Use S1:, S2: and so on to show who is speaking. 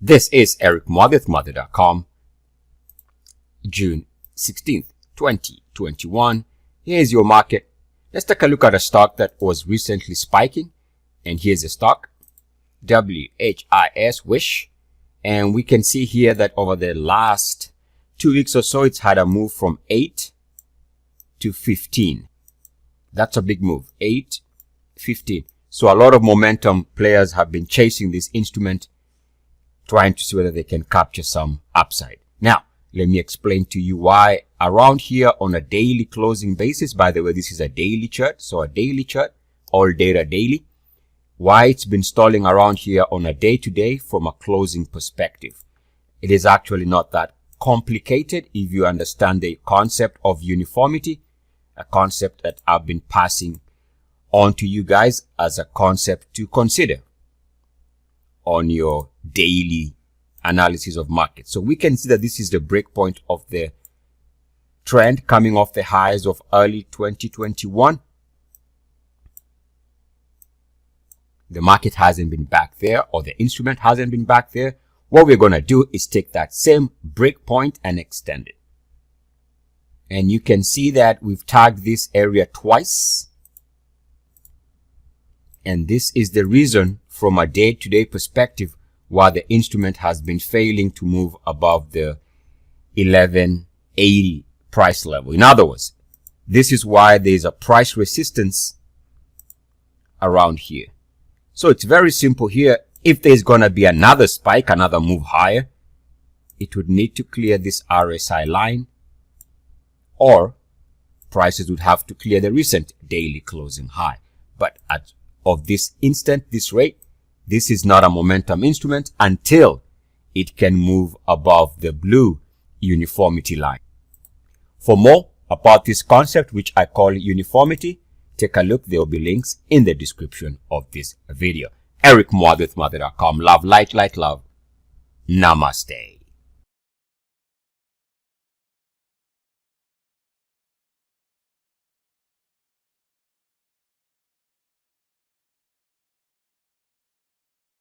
S1: This is Eric Mother, Mother.com, June 16th, 2021. Here's your market. Let's take a look at a stock that was recently spiking. And here's the stock, WHIS, Wish. And we can see here that over the last 2 weeks or so, it's had a move from 8 to 15. That's a big move, 8, 15. So a lot of momentum players have been chasing this instrument, trying to see whether they can capture some upside. Now, let me explain to you why around here on a daily closing basis, by the way, this is a daily chart, so a daily chart, all data daily, why it's been stalling around here on a day-to-day from a closing perspective. It is actually not that complicated if you understand the concept of uniformity, a concept that I've been passing on to you guys as a concept to consider on your daily analysis of markets. So we can see that this is the breakpoint of the trend coming off the highs of early 2021. The market hasn't been back there, or the instrument hasn't been back there. What we're going to do is take that same breakpoint and extend it. And you can see that we've tagged this area twice. And this is the reason from a day-to-day perspective why the instrument has been failing to move above the 1180 price level. In other words, this is why there's a price resistance around here. So it's very simple here. If there's going to be another spike, another move higher, it would need to clear this RSI line, or prices would have to clear the recent daily closing high. But of this instant, this rate, this is not a momentum instrument until it can move above the blue uniformity line. For more about this concept, which I call uniformity, take a look. There will be links in the description of this video. Eric Mother with Mother.com. Love, light, love. Namaste.